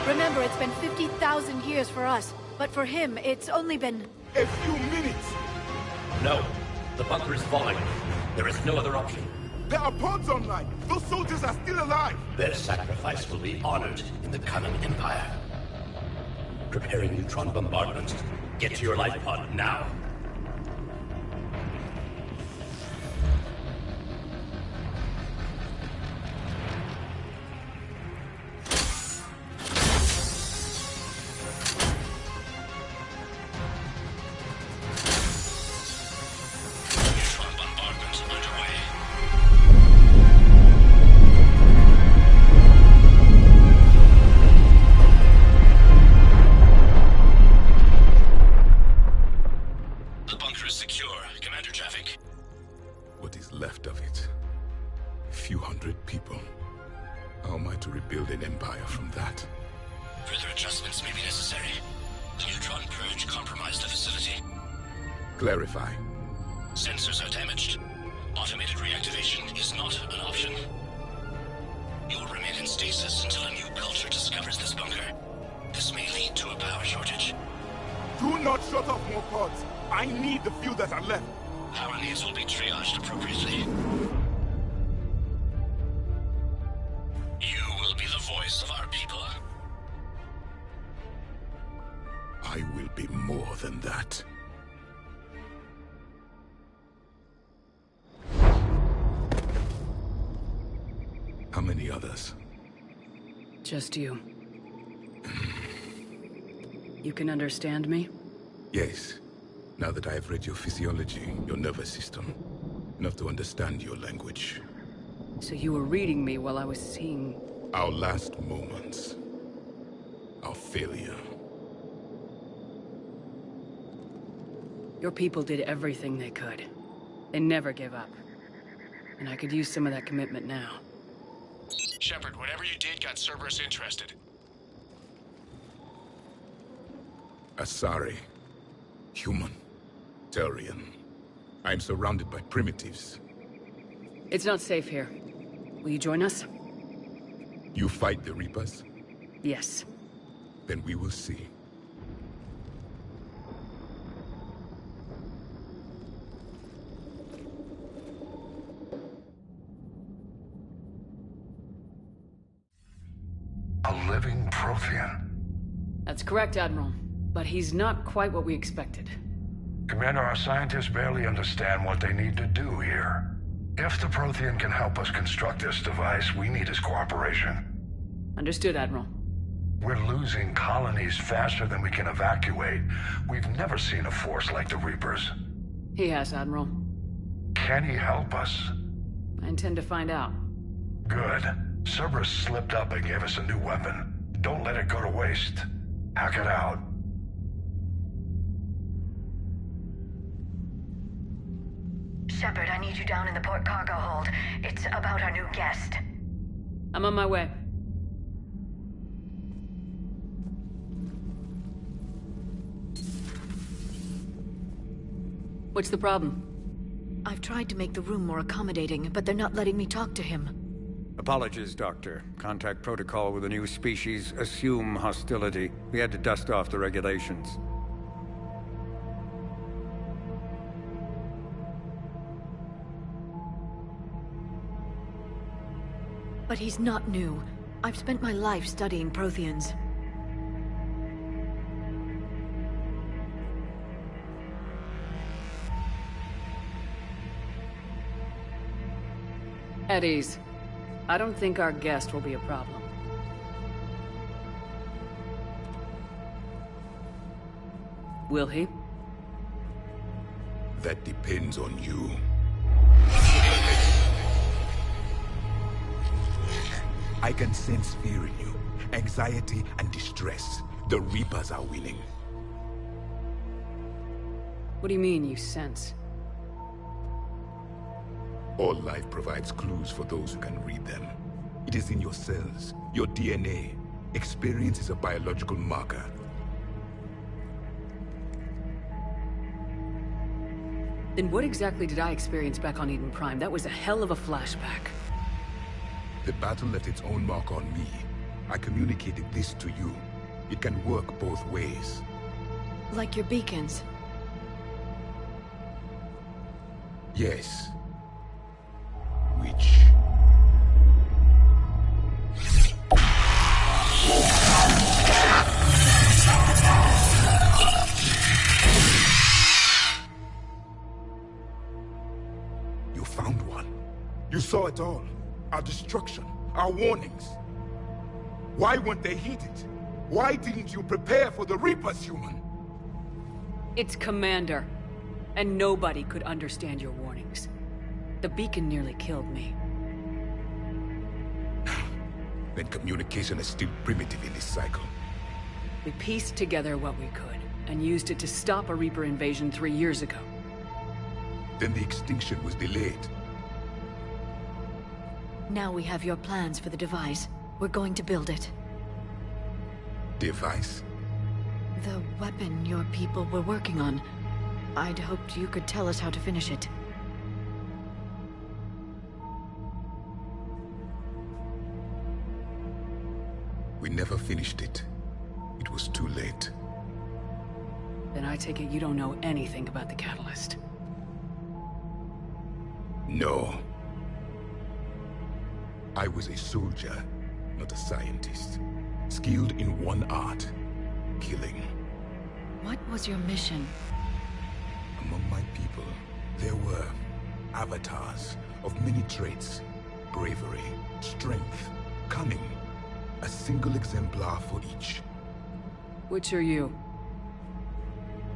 S4: Remember, it's been 50,000 years for us, but for him, it's only been...
S18: a few minutes!
S19: No, the bunker is falling. There is no other option.
S18: There are pods online! Those soldiers are still alive!
S19: Their sacrifice will be honored in the coming Empire. Preparing neutron bombardment. Get to your life pod now.
S18: Clarify.
S19: Sensors are damaged. Automated reactivation is not an option. You will remain in stasis until a new culture discovers this bunker. This may lead to a power shortage.
S18: Do not shut off more pods. I need the few that are left.
S19: Power needs will be triaged appropriately. You will be the voice of our people.
S18: I will be more than that. How many others?
S2: Just you. You can understand me?
S18: Yes. Now that I have read your physiology, your nervous system, enough to understand your language.
S2: So you were reading me while I was seeing...
S18: Our last moments. Our failure.
S2: Your people did everything they could. They never gave up. And I could use some of that commitment now.
S1: Shepard, whatever you did got Cerberus interested.
S18: Asari. Human. Turian. I am surrounded by primitives.
S2: It's not safe here. Will you join us?
S18: You fight the Reapers?
S2: Yes.
S18: Then we will see.
S17: A living Prothean.
S2: That's correct, Admiral. But he's not quite what we expected.
S17: Commander, our scientists barely understand what they need to do here. If the Prothean can help us construct this device, we need his cooperation.
S2: Understood, Admiral.
S17: We're losing colonies faster than we can evacuate. We've never seen a force like the Reapers.
S2: He has, Admiral.
S17: Can he help us?
S2: I intend to find out.
S17: Good. Cerberus slipped up and gave us a new weapon. Don't let it go to waste. Hack it out.
S9: Shepard, I need you down in the port cargo hold. It's about our new guest.
S2: I'm on my way. What's the problem?
S4: I've tried to make the room more accommodating, but they're not letting me talk to him.
S20: Apologies, Doctor. Contact protocol with a new species. Assume hostility. We had to dust off the regulations.
S4: But he's not new. I've spent my life studying Protheans.
S2: At ease. I don't think our guest will be a problem. Will he?
S18: That depends on you. I can sense fear in you, anxiety and distress. The Reapers are winning.
S2: What do you mean, you sense?
S18: All life provides clues for those who can read them. It is in your cells, your DNA. Experience is a biological marker.
S2: Then what exactly did I experience back on Eden Prime? That was a hell of a flashback.
S18: The battle left its own mark on me. I communicated this to you. It can work both ways.
S4: Like your beacons?
S18: Yes. Which... You found one. You saw it all. Our destruction, our warnings. Why weren't they heeded? Why didn't you prepare for the Reapers, human?
S2: It's Commander. And nobody could understand your warnings. The beacon nearly killed me.
S18: Then communication is still primitive in this cycle.
S2: We pieced together what we could, and used it to stop a Reaper invasion 3 years ago.
S18: Then the extinction was delayed.
S4: Now we have your plans for the device. We're going to build it.
S18: Device?
S4: The weapon your people were working on. I'd hoped you could tell us how to finish it.
S18: We never finished it. It was too late.
S2: Then I take it you don't know anything about the catalyst.
S18: No. I was a soldier, not a scientist. Skilled in one art, killing.
S4: What was your mission?
S18: Among my people, there were avatars of many traits. Bravery, strength, cunning. A single exemplar for each.
S2: Which are you?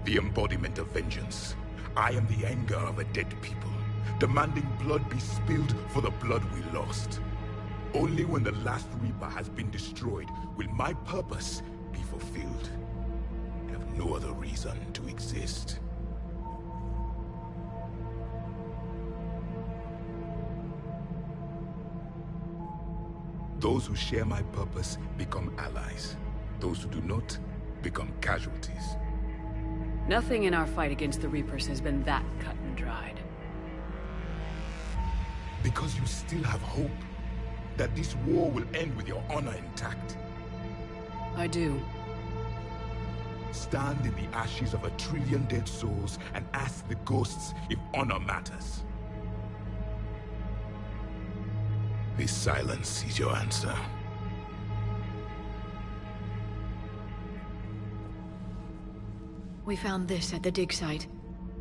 S18: The embodiment of vengeance. I am the anger of a dead people, demanding blood be spilled for the blood we lost. Only when the last Reaper has been destroyed will my purpose be fulfilled. I have no other reason to exist. Those who share my purpose become allies. Those who do not become casualties.
S2: Nothing in our fight against the Reapers has been that cut and dried.
S18: Because you still have hope that this war will end with your honor intact.
S2: I do.
S18: Stand in the ashes of 1 trillion dead souls and ask the ghosts if honor matters. This silence is your answer.
S4: We found this at the dig site.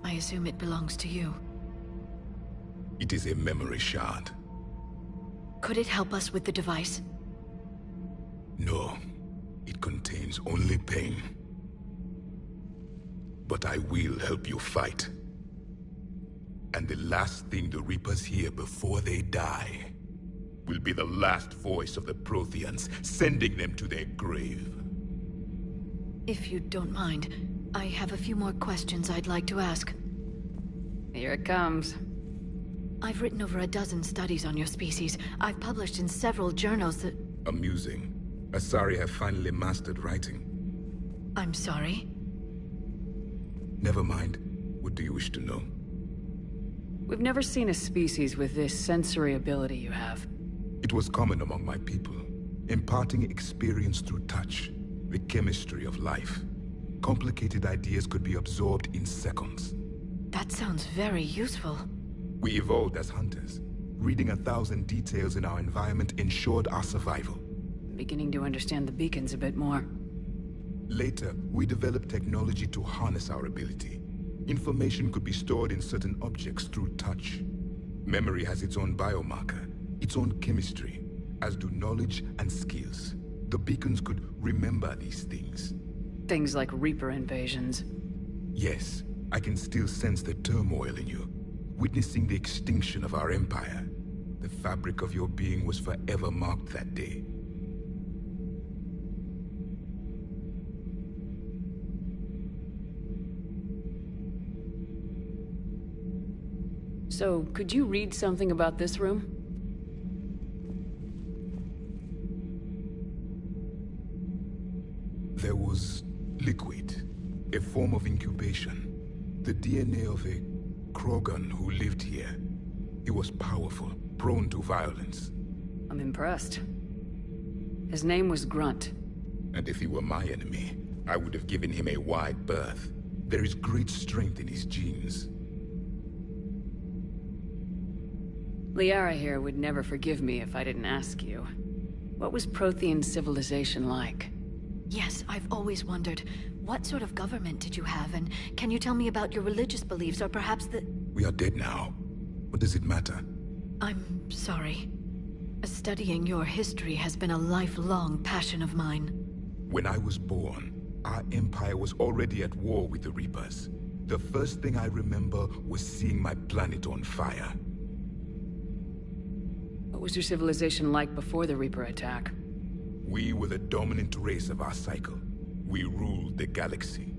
S4: I assume it belongs to you.
S18: It is a memory shard.
S4: Could it help us with the device?
S18: No. It contains only pain. But I will help you fight. And the last thing the Reapers hear before they die will be the last voice of the Protheans, sending them to their grave.
S4: If you don't mind, I have a few more questions I'd like to ask.
S2: Here it comes.
S4: I've written over a dozen studies on your species. I've published in several journals that...
S18: Amusing. Asari have finally mastered writing.
S4: I'm sorry?
S18: Never mind. What do you wish to know?
S2: We've never seen a species with this sensory ability you have.
S18: It was common among my people, imparting experience through touch, the chemistry of life. Complicated ideas could be absorbed in seconds.
S4: That sounds very useful.
S18: We evolved as hunters. Reading 1,000 details in our environment ensured our survival.
S2: I'm beginning to understand the beacons a bit more.
S18: Later, we developed technology to harness our ability. Information could be stored in certain objects through touch. Memory has its own biomarker, its own chemistry, as do knowledge and skills. The beacons could remember these things.
S2: Things like Reaper invasions.
S18: Yes, I can still sense the turmoil in you, witnessing the extinction of our empire. The fabric of your being was forever marked that day.
S2: So, could you read something about this room?
S18: There was liquid, a form of incubation. The DNA of a Krogan who lived here. He was powerful, prone to violence.
S2: I'm impressed. His name was Grunt.
S18: And if he were my enemy, I would have given him a wide berth. There is great strength in his genes.
S2: Liara here would never forgive me if I didn't ask you. What was Prothean civilization like?
S4: Yes, I've always wondered. What sort of government did you have, and can you tell me about your religious beliefs, or perhaps the...
S18: We are dead now. What does it matter?
S4: I'm sorry. Studying your history has been a lifelong passion of mine.
S18: When I was born, our empire was already at war with the Reapers. The first thing I remember was seeing my planet on fire.
S2: What was your civilization like before the Reaper attack?
S18: We were the dominant race of our cycle. We ruled the galaxy.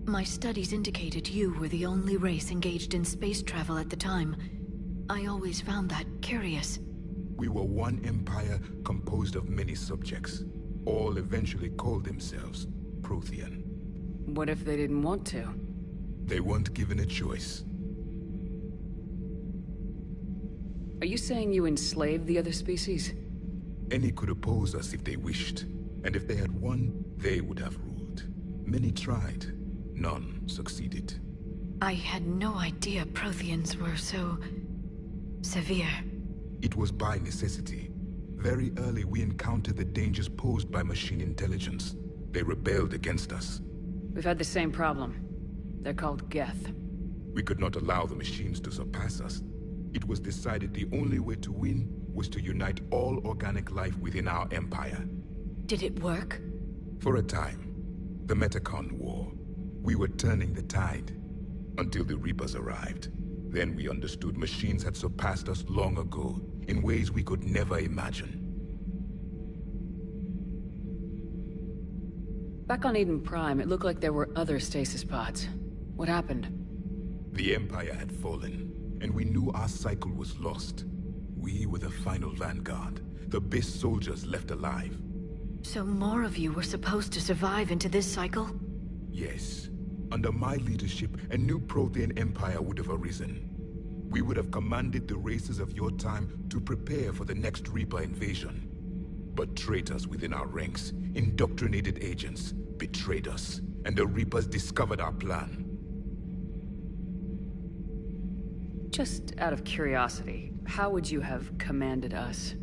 S4: My studies indicated you were the only race engaged in space travel at the time. I always found that curious.
S18: We were one empire composed of many subjects. All eventually called themselves Prothean.
S2: What if they didn't want to?
S18: They weren't given a choice.
S2: Are you saying you enslaved the other species?
S18: Any could oppose us if they wished. And if they had won, they would have ruled. Many tried. None succeeded.
S4: I had no idea Protheans were so... severe.
S18: It was by necessity. Very early we encountered the dangers posed by machine intelligence. They rebelled against us.
S2: We've had the same problem. They're called Geth.
S18: We could not allow the machines to surpass us. It was decided the only way to win was to unite all organic life within our empire.
S4: Did it work?
S18: For a time. The Metacon War. We were turning the tide. Until the Reapers arrived. Then we understood machines had surpassed us long ago, in ways we could never imagine.
S2: Back on Eden Prime, it looked like there were other stasis pods. What happened?
S18: The Empire had fallen. And we knew our cycle was lost. We were the final vanguard, the best soldiers left alive.
S4: So more of you were supposed to survive into this cycle?
S18: Yes. Under my leadership, a new Prothean empire would have arisen. We would have commanded the races of your time to prepare for the next Reaper invasion. But traitors within our ranks, indoctrinated agents, betrayed us, and the Reapers discovered our plan.
S2: Just out of curiosity, how would you have commanded us?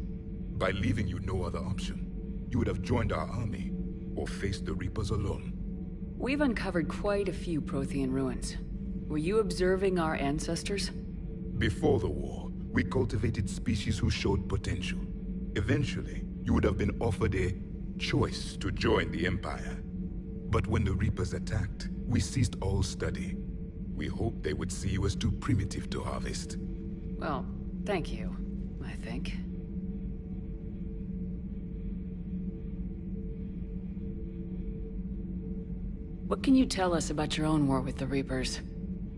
S18: By leaving you no other option. You would have joined our army, or faced the Reapers alone.
S2: We've uncovered quite a few Prothean ruins. Were you observing our ancestors?
S18: Before the war, we cultivated species who showed potential. Eventually, you would have been offered a choice to join the Empire. But when the Reapers attacked, we ceased all study. We hoped they would see you as too primitive to harvest.
S2: Well, thank you, I think. What can you tell us about your own war with the Reapers?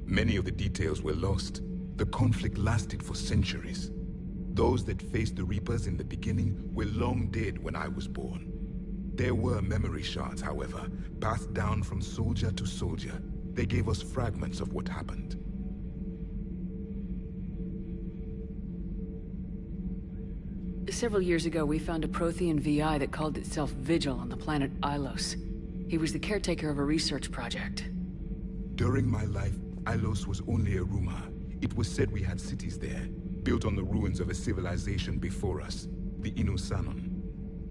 S18: Many of the details were lost. The conflict lasted for centuries. Those that faced the Reapers in the beginning were long dead when I was born. There were memory shards, however, passed down from soldier to soldier. They gave us fragments of what happened.
S2: Several years ago, we found a Prothean VI that called itself Vigil on the planet Ilos. He was the caretaker of a research project.
S18: During my life, Ilos was only a rumor. It was said we had cities there, built on the ruins of a civilization before us, the Inusanon.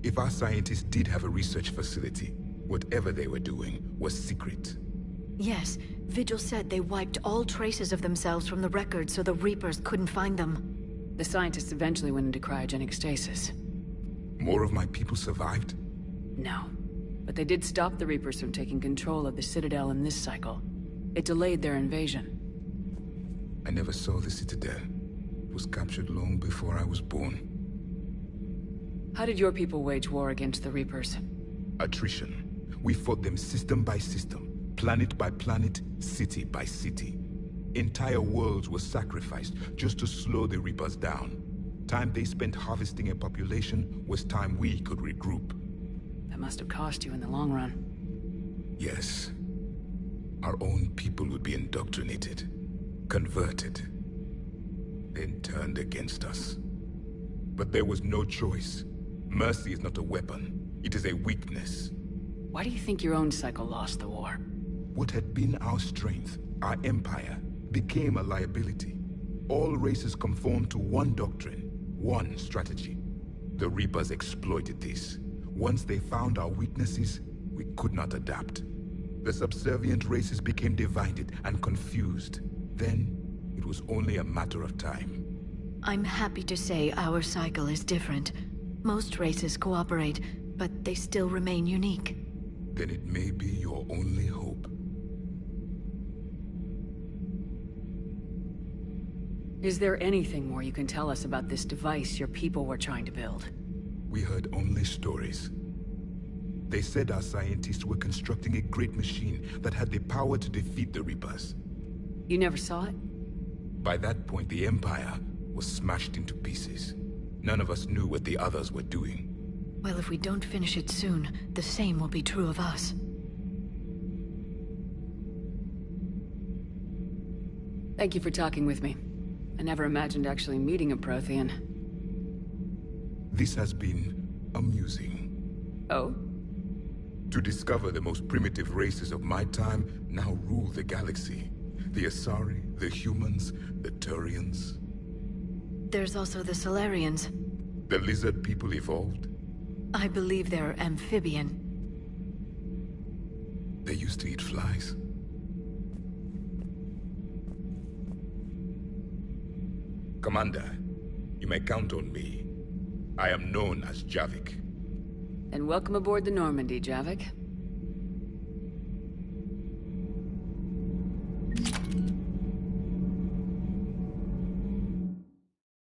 S18: If our scientists did have a research facility, whatever they were doing was secret.
S4: Yes, Vigil said they wiped all traces of themselves from the records so the Reapers couldn't find them.
S2: The scientists eventually went into cryogenic stasis.
S18: More of my people survived?
S2: No. But they did stop the Reapers from taking control of the Citadel in this cycle. It delayed their invasion.
S18: I never saw the Citadel. It was captured long before I was born.
S2: How did your people wage war against the Reapers?
S18: Attrition. We fought them system by system, planet by planet, city by city. Entire worlds were sacrificed just to slow the Reapers down. Time they spent harvesting a population was time we could regroup.
S2: That must have cost you in the long run.
S18: Yes. Our own people would be indoctrinated, converted, then turned against us. But there was no choice. Mercy is not a weapon. It is a weakness.
S2: Why do you think your own cycle lost the war?
S18: What had been our strength, our empire, became a liability. All races conformed to one doctrine, one strategy. The Reapers exploited this. Once they found our weaknesses, we could not adapt. The subservient races became divided and confused. Then, it was only a matter of time.
S4: I'm happy to say our cycle is different. Most races cooperate, but they still remain unique.
S18: Then it may be your only hope.
S2: Is there anything more you can tell us about this device your people were trying to build?
S18: We heard only stories. They said our scientists were constructing a great machine that had the power to defeat the Reapers.
S2: You never saw it?
S18: By that point, the Empire was smashed into pieces. None of us knew what the others were doing.
S4: Well, if we don't finish it soon, the same will be true of us.
S2: Thank you for talking with me. I never imagined actually meeting a Prothean.
S18: This has been amusing.
S2: Oh?
S18: To discover the most primitive races of my time now rule the galaxy. The Asari, the humans, the Turians.
S4: There's also the Solarians.
S18: The lizard people evolved?
S4: I believe they're amphibian.
S18: They used to eat flies. Commander, you may count on me. I am known as Javik.
S2: Then welcome aboard the Normandy, Javik.